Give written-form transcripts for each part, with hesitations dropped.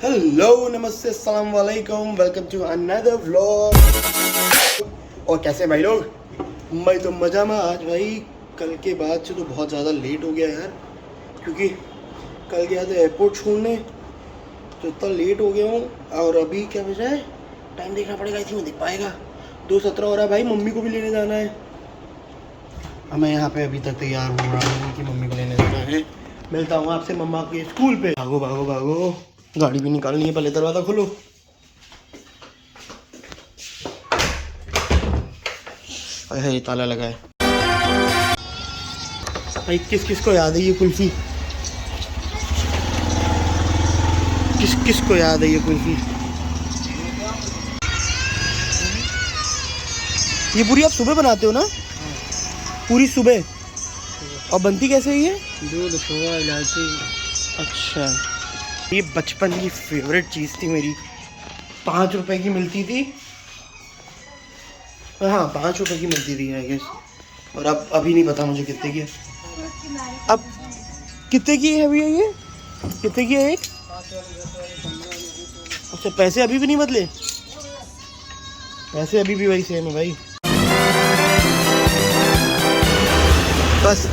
Hello नमस्ते अस्सलाम वालेकुम, वेलकम टू अनदर व्लॉग। और कैसे भाई लोग? मैं तो मज़ा में। आज भाई कल के बाद से तो बहुत ज़्यादा लेट हो गया यार, क्योंकि कल गया था एयरपोर्ट छोड़ने, तो इतना लेट हो गया हूँ। और अभी क्या बजा है, टाइम देखना पड़ेगा, इसी में देख पाएगा 2:17 हो रहा है भाई। मम्मी को भी लेने जाना है। अब मैं यहाँ पे अभी तक तैयार हो रहा हूँ कि मम्मी को लेने जाना है। मिलता हूँ आपसे मम्मा के स्कूल पे। भागो भागो भागो, गाड़ी भी निकालनी है, पहले दरवाज़ा खोलो। अरे ताला लगा है भाई। किस किस को याद है ये कुल्फ़ी? किस किस को याद है ये कुल्फ़ी? ये पूरी आप सुबह बनाते हो ना? पूरी सुबह। और बनती कैसे है ये? दूध, खोआ, इलायची। अच्छा, ये बचपन की फेवरेट चीज़ थी मेरी। 5 रुपए की मिलती थी। हाँ, 5 रुपए की मिलती थी आई गेस। और अब अभी नहीं पता मुझे कितने की है। अब कितने की है भैया ये? कितने की है एक? अच्छा, पैसे अभी भी नहीं बदले? पैसे अभी भी वही सेम है भाई। बस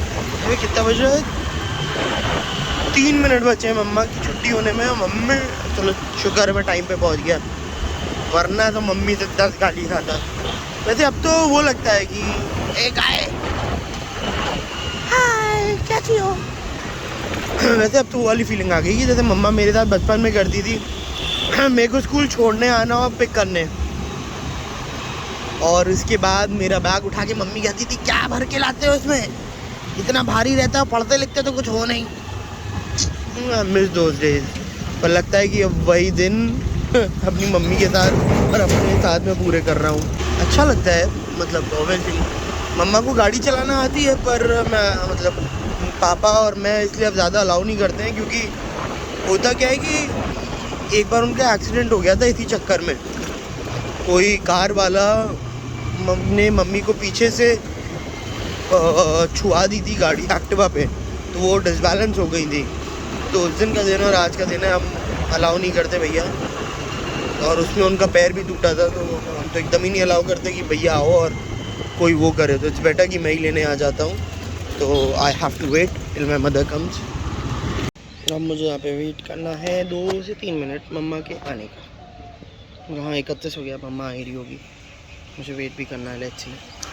अभी कितना बज रहा है? 3 मिनट बचे हैं मम्मा की छुट्टी होने में। मम्मी, चलो शुक्र है मैं टाइम पे पहुंच गया, वरना तो मम्मी से 10 गाली खाता। वैसे अब तो वो लगता है कि एक आए, हाय कैसी हो। वैसे अब तो वो वाली फीलिंग आ गई कि जैसे मम्मा मेरे साथ बचपन में करती थी। मेरे को स्कूल छोड़ने आना और पिक करने, और उसके बाद मेरा बैग उठा के मम्मी कहती थी क्या भर के लाते हो इसमें, इतना भारी रहता है, पढ़ते लिखते तो कुछ हो नहीं। Miss those days. पर लगता है कि अब वही दिन अपनी मम्मी के साथ और अपने साथ में पूरे कर रहा हूँ। अच्छा लगता है, मतलब ऑब्वियसली मम्मा को गाड़ी चलाना आती है, पर मैं मतलब पापा और मैं इसलिए अब ज़्यादा अलाउ नहीं करते हैं, क्योंकि होता क्या है कि एक बार उनका एक्सीडेंट हो गया था इसी चक्कर में। कोई कार वाला ने मम्मी को पीछे से छुआ दी थी गाड़ी एक्टिवा पे, तो वो डिसबैलेंस हो गई थी। तो उस दिन का दिन और आज का दिन है, हम अलाउ नहीं करते भैया। और उसमें उनका पैर भी टूटा था, तो हम तो एकदम ही नहीं अलाउ करते कि भैया आओ और कोई वो करे। तो इट्स बेटर कि मैं ही लेने आ जाता हूँ। तो I have to wait till my mother comes. अब मुझे यहाँ पे वेट करना है 2 से 3 मिनट मम्मा के आने का। हाँ, 31 हो गया, मम्मा आ ही रही होगी, मुझे वेट भी करना है। Let's see.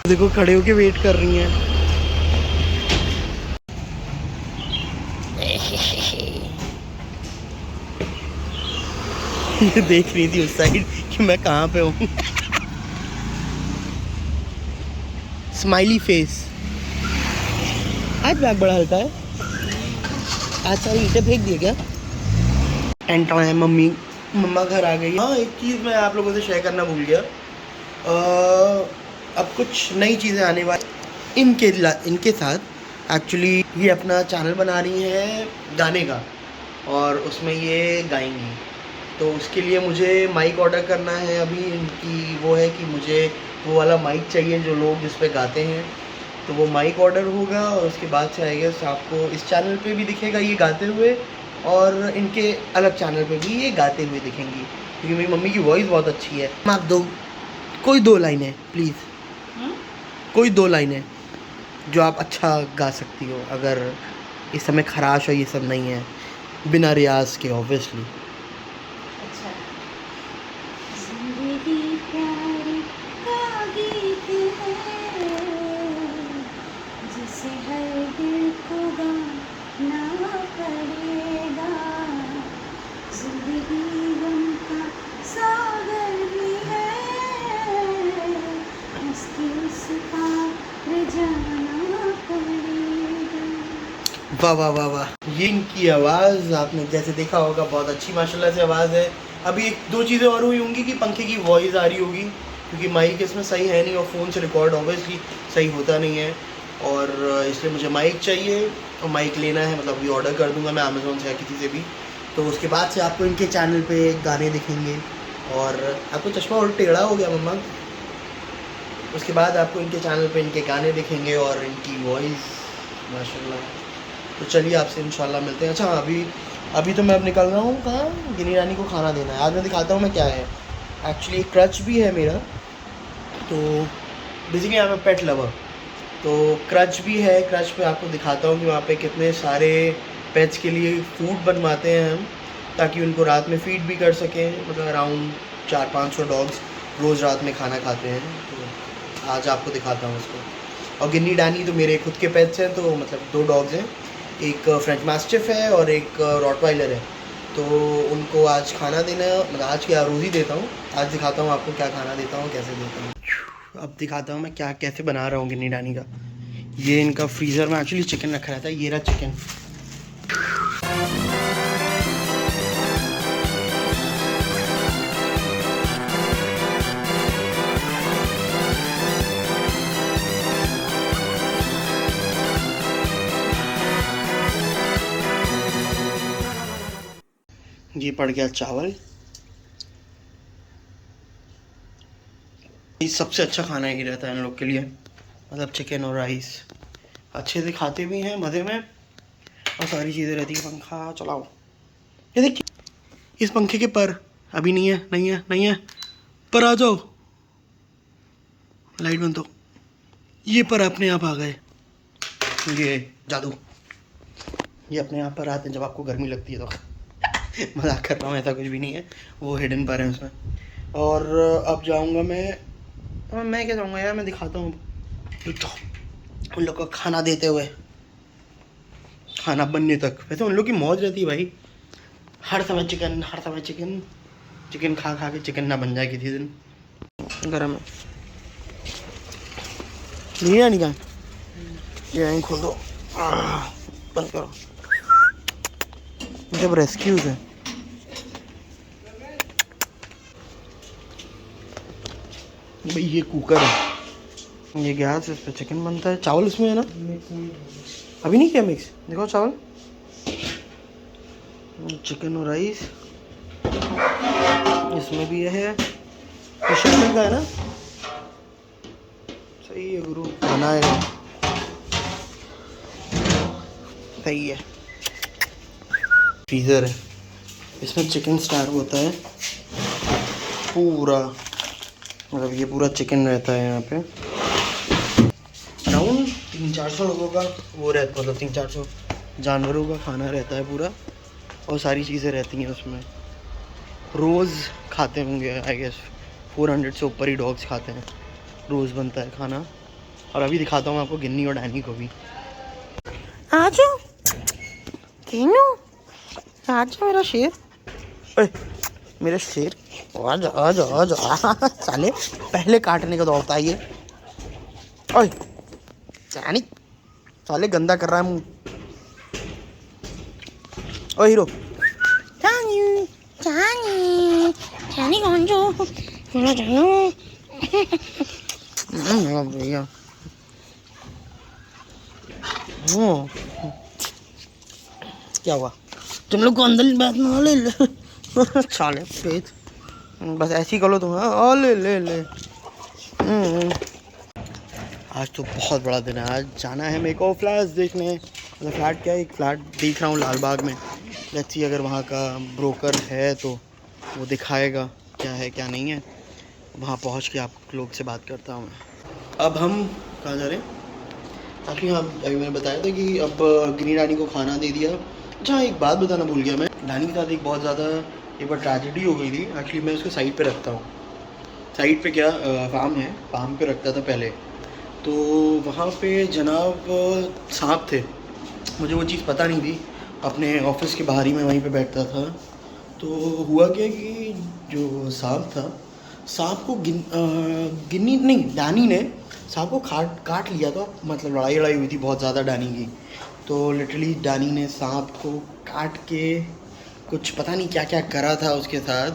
देखो खड़े होके वेट कर रही हैं। ये देख रही थी उस साइड कि मैं कहाँ पे हूँ। Smiley face. आज बैग बड़ा हल्का है। आज सारी ईंटें फेंक दिए क्या? एंटर है मम्मी, मम्मा घर आ गई। हाँ, एक चीज़ मैं आप लोगों से शेयर करना भूल गया। अब कुछ नई चीज़ें आने वाली इनके साथ। एक्चुअली ये अपना चैनल बना रही हैं गाने का, और उसमें ये गाएंगी। तो उसके लिए मुझे माइक ऑर्डर करना है। अभी इनकी वो है कि मुझे वो वाला माइक चाहिए जो लोग जिस पे गाते हैं। तो वो माइक ऑर्डर होगा, और उसके बाद से आई गेस आपको इस चैनल पे भी दिखेगा ये गाते हुए, और इनके अलग चैनल पे भी ये गाते हुए दिखेंगी, क्योंकि मेरी मम्मी की वॉइस बहुत अच्छी है। आप दो कोई 2 लाइनें प्लीज़, कोई 2 लाइनें जो आप अच्छा गा सकती हो, अगर इस समय खराश और ये सब नहीं है, बिना रियाज के ऑब्वियसली। अच्छा। जिंदगी प्यार का गीत है, जिसे हर दिल को गाना पड़ेगा। जिंदगी गम का सागर भी है, उसकी उस पार जाना पड़ेगा। वाह वाह वाह वाह। ये इनकी आवाज़ आपने जैसे देखा होगा, बहुत अच्छी माशाल्लाह से आवाज़ है। अभी 1-2 चीज़ें और हुई होंगी कि पंखे की वॉइस आ रही होगी, क्योंकि माइक इसमें सही है नहीं, और फ़ोन से रिकॉर्ड ऑब्वियसली सही होता नहीं है। और इसलिए मुझे माइक चाहिए, और माइक लेना है, मतलब अभी ऑर्डर कर दूंगा मैं अमेज़ोन से या किसी से भी। तो उसके बाद से आपको इनके चैनल पे गाने दिखेंगे। और आपको चश्मा और टेढ़ा हो गया मम्मा। उसके बाद आपको इनके चैनल पे इनके गाने दिखेंगे और इनकी वॉइस माशाल्लाह। तो चलिए आपसे इंशाल्लाह मिलते हैं। अच्छा, अभी अभी तो मैं अब निकल रहा हूँ कहाँ, गिनी रानी को खाना देना है। आज मैं दिखाता हूँ मैं क्या है। एक्चुअली क्रच भी है मेरा, तो basically I am a pet lover, तो क्रच भी है। क्रच पे आपको दिखाता हूँ कि वहाँ पे कितने सारे पेट्स के लिए फूड बनवाते हैं हम, ताकि उनको रात में फीड भी कर सकें। मतलब अराउंड 400-500 डॉग्स रोज़ रात में खाना खाते हैं, तो आज आपको दिखाता हूँ उसको। और गिन्नी डैनी तो मेरे खुद के पेट्स हैं, तो मतलब 2 डॉग्स हैं, एक फ्रेंच मास्टिफ है और एक रॉटवाइलर है। तो उनको आज खाना देना है, मतलब आज क्या रोज़ ही देता हूँ। आज दिखाता हूँ आपको क्या खाना देता हूँ, कैसे देता हूँ। अब दिखाता हूँ मैं क्या कैसे बना रहा हूँ गिन्नी डानी का। ये इनका फ्रीज़र में एक्चुअली चिकन रखा रहता है, ये रहा चिकन। ये पड़ गया चावल। ये सबसे अच्छा खाना ही रहता है इन लोग के लिए, मतलब चिकन और राइस। अच्छे से खाते भी हैं मज़े में, और सारी चीज़ें रहती हैं। पंखा चलाओ, ये देखिए इस पंखे के पर अभी नहीं है, नहीं है, नहीं है, पर आ जाओ, लाइट बंद। तो ये पर अपने आप आ गए, ये जादू। ये अपने आप पर आते हैं जब आपको गर्मी लगती है तो। मजाक कर रहा हूँ, ऐसा कुछ भी नहीं है, वो हिडन पर है उसमें। और अब जाऊँगा मैं क्या जाऊँगा यार, मैं दिखाता हूँ उन लोग को खाना देते हुए, खाना बनने तक। वैसे उन लोग की मौज रहती है भाई, हर समय चिकन, हर समय चिकन। चिकन खा खा के चिकन ना बन जाए किसी दिन। गरम है, नहीं है निकाल, ये यहीं खोल दो, बंद करो। जब रेस्क्यूज है भाई, ये कुकर है, ये गैस, इस पर चिकन बनता है। चावल इसमें है ना, अभी नहीं किया मिक्स, देखो चावल, चिकन और राइस इसमें भी है। फिशरमैन का है ना, सही है गुरु, बनाएगा सही है। फ्रीज़र है, इसमें चिकन स्टार होता है पूरा, मतलब ये पूरा चिकन रहता है यहाँ पे। अराउंड 300-400 लोगों का वो रहता, मतलब 300-400 जानवरों का खाना रहता है पूरा, और सारी चीज़ें रहती हैं उसमें। रोज़ खाते होंगे आई गेस, 400 से ऊपर ही डॉग्स खाते हैं, रोज़ बनता है खाना। और अभी दिखाता हूँ आपको गिन्नी और डैनी को भी। आ जाओ तीनों, आ जाओ मेरा शेर, ओए मेरा शेर, आ जाओ आ जाओ आ जाओ। साले पहले काटने का दौड़ता है ये, ओए जानी साले गंदा कर रहा है मुँह। ओ हीरो, जानी जानी जानी कौन जो मेरा जानू भैया। क्या हुआ, तुम लोग को अंदर बात ना ले साले पेट, बस ऐसे ही करो तुम। हाँ ले ले ले। आज तो बहुत बड़ा दिन है, आज जाना है मेरे को फ्लैट देखने। मतलब फ्लैट क्या है, एक फ्लैट देख रहा हूँ लाल बाग में। लेट्स सी अगर वहाँ का ब्रोकर है तो वो दिखाएगा क्या है क्या नहीं है। वहाँ पहुँच के आप लोग से बात करता हूँ मैं। अब हम कहाँ जा रहे हैं, एक्चुअली हाँ अभी मैंने बताया था कि अब गिनी रानी को खाना दे दिया। अच्छा एक बात बताना भूल गया मैं, रानी के साथ एक बहुत ज़्यादा एक बार ट्रेजेडी हो गई थी। एक्चुअली मैं उसको साइड पे रखता हूँ, साइड पे क्या फार्म है, फार्म पे रखता था पहले। तो वहाँ पे जनाब सांप थे, मुझे वो चीज़ पता नहीं थी। अपने ऑफिस के बाहर ही मैं वहीं पे बैठता था। तो हुआ क्या कि जो सांप था, सांप को गिन्नी नहीं डैनी ने सांप को काट लिया था। मतलब लड़ाई हुई थी बहुत ज़्यादा डैनी की। तो लिटरली डैनी ने सांप को काट के कुछ पता नहीं क्या क्या करा था उसके साथ,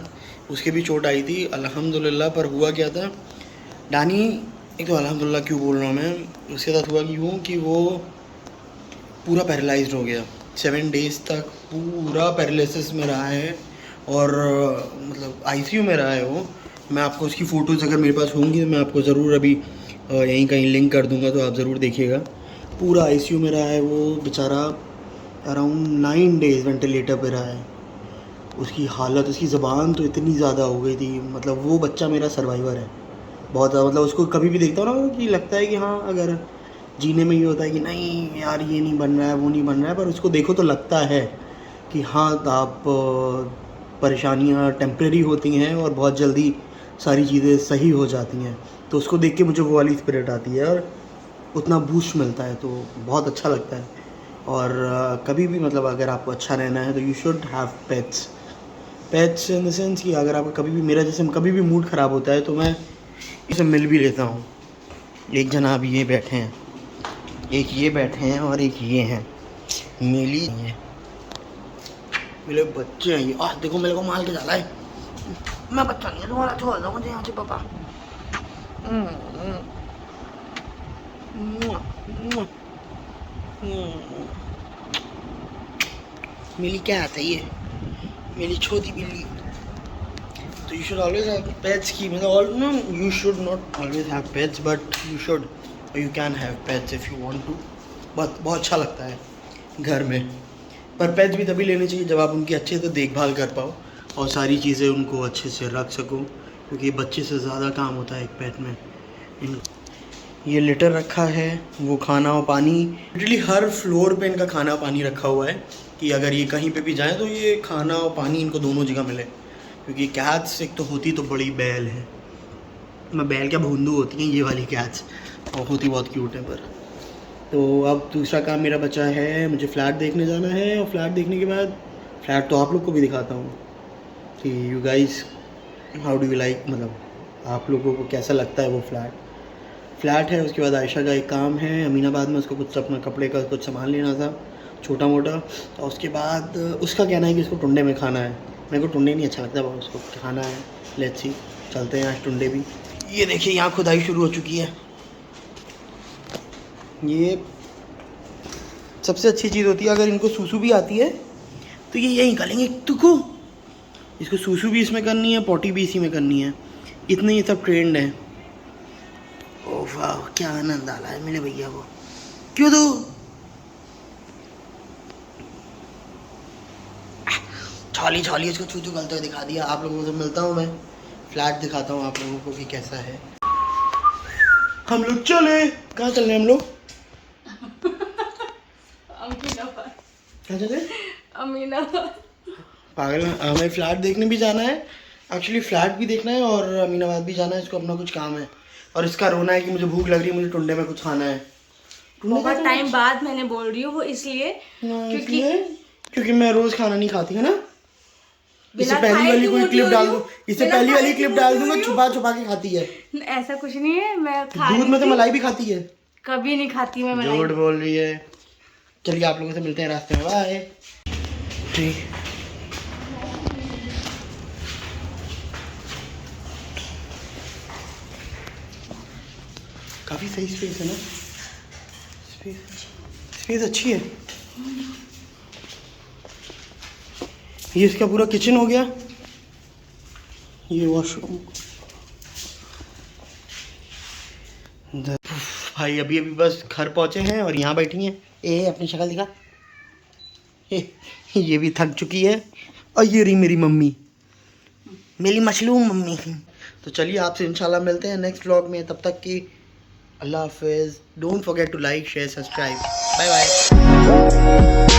उसके भी चोट आई थी अल्हम्दुलिल्लाह। पर हुआ क्या था, डैनी, एक तो अल्हम्दुलिल्लाह क्यों बोल रहा हूँ मैं, उसके साथ हुआ कि यूँ कि वो पूरा पैरालाइज्ड हो गया। 7 डेज़ तक पूरा पैरालिसिस में रहा है, और मतलब आईसीयू में रहा है वो। मैं आपको उसकी फ़ोटोज़ अगर मेरे पास होंगी तो मैं आपको ज़रूर अभी यहीं कहीं लिंक कर दूंगा, तो आप ज़रूर देखिएगा। पूरा आईसीयू में रहा है वो बेचारा, अराउंड 9 डेज़ वेंटिलेटर पे रहा है। उसकी हालत, उसकी ज़बान तो इतनी ज़्यादा हो गई थी, मतलब वो बच्चा मेरा सर्वाइवर है बहुत ज़्यादा। मतलब उसको कभी भी देखता हूँ ना कि लगता है कि हाँ, अगर जीने में ये होता है कि नहीं यार ये नहीं बन रहा है, वो नहीं बन रहा है, पर उसको देखो तो लगता है कि हाँ आप परेशानियाँ टेम्प्रेरी होती हैं और बहुत जल्दी सारी चीज़ें सही हो जाती हैं। तो उसको देख के मुझे वो वाली स्पिरिट आती है और उतना बूस्ट मिलता है, तो बहुत अच्छा लगता है। और कभी भी मतलब अगर आपको अच्छा रहना है तो you should have pets in the sense कि अगर आपका कभी भी, मेरा जैसे कभी भी मूड ख़राब होता है तो मैं इसे मिल भी लेता हूँ। एक जनाब ये बैठे हैं, एक ये बैठे हैं और एक ये हैं, मिली है, मेरे बच्चे हैं ये। देखो मेरे को माल के जाला है, मैं बच्चा नहीं है तुम्हारा, छोड़ दो मुझे यहाँ से पापा। मिली क्या आता है ये, मेरी छोटी बिल्ली। तो you should always have pets की, मतलब no you should not always have pets, but you should, you can have pets if you want to. बहुत अच्छा लगता है घर में। पर पेट्स भी तभी लेने चाहिए जब आप उनकी अच्छे से देखभाल कर पाओ और सारी चीज़ें उनको अच्छे से रख सको, क्योंकि बच्चे से ज़्यादा काम होता है एक पेट में। ये लिटर रखा है, वो खाना और पानी, लिटरली हर फ्लोर पे इनका खाना पानी रखा हुआ है कि अगर ये कहीं पे भी जाएं तो ये खाना और पानी इनको दोनों जगह मिले। क्योंकि कैट्स एक तो होती तो बड़ी बैल है, मैं बैल क्या भूंदू होती हैं ये वाली कैट्स, और होती बहुत क्यूट है। पर तो अब दूसरा काम मेरा बचा है, मुझे फ़्लैट देखने जाना है, और फ्लैट देखने के बाद फ्लैट तो आप लोग को भी दिखाता हूँ कि you guys how do you like, मतलब आप लोगों को कैसा लगता है वो फ्लैट है। उसके बाद आयशा का एक काम है अमीनाबाद में, उसको कुछ अपना कपड़े का कुछ सामान लेना था छोटा मोटा। और उसके बाद उसका कहना है कि उसको टुंडे में खाना है, मेरे को टुंडे नहीं अच्छा लगता, बहुत उसको खाना है। लेट्स सी, चलते हैं आज टुंडे भी। ये देखिए यहाँ खुदाई शुरू हो चुकी है। ये सबसे अच्छी चीज़ होती है, अगर इनको सूसू भी आती है तो ये यहीं करेंगे तुको, इसको सूसू भी इसमें करनी है, पॉटी भी इसी में करनी है, इतने ये सब ट्रेंड है। ओह वाह क्या आनंद आ रहा है मेरे भैया को, क्यों दो छाली इसको छू करते हुए दिखा दिया। आप लोगों से मिलता हूँ मैं, फ्लैट दिखाता हूँ आप लोगों को कि कैसा है। हम लोग चले, कहाँ चल रहे हैं हम लोग? कहाँ चले? अमीनाबाद। पागल, हमें फ्लैट देखने भी जाना है, एक्चुअली फ्लैट भी देखना है और अमीनाबाद भी जाना है। इसको अपना कुछ काम है और इसका रोना है कि मुझे भूख लग रही है, मुझे टुंडे में कुछ खाना है। बहुत टाइम बाद मैंने बोल रही हूँ वो इसलिए क्योंकि मैं रोज खाना नहीं खाती है ना। इससे पहली वाली कोई क्लिप डाल दूँ, इससे पहली वाली क्लिप डाल दूंगा, छुपा के खाती है। ऐसा कुछ नहीं है, मैं दूध में तो मलाई भी खाती है। कभी नहीं खाती मैं मलाई। झूठ बोल रही है। चलिए आप लोगों से मिलते हैं रास्ते में, बाय। ठीक, काफ़ी सही स्पेस है ना, स्पेस अच्छी है। ये इसका पूरा किचन हो गया, ये वॉशरूम। भाई अभी बस घर पहुंचे हैं और यहाँ बैठी हैं। अपनी शक्ल दिखा, ये भी थक चुकी है। और ये रही मेरी मम्मी, मेरी मशलूम मम्मी। तो चलिए आपसे इंशाल्लाह मिलते हैं नेक्स्ट व्लॉग में, तब तक की अल्लाह हाफिज़। Don't forget to like share subscribe, bye bye.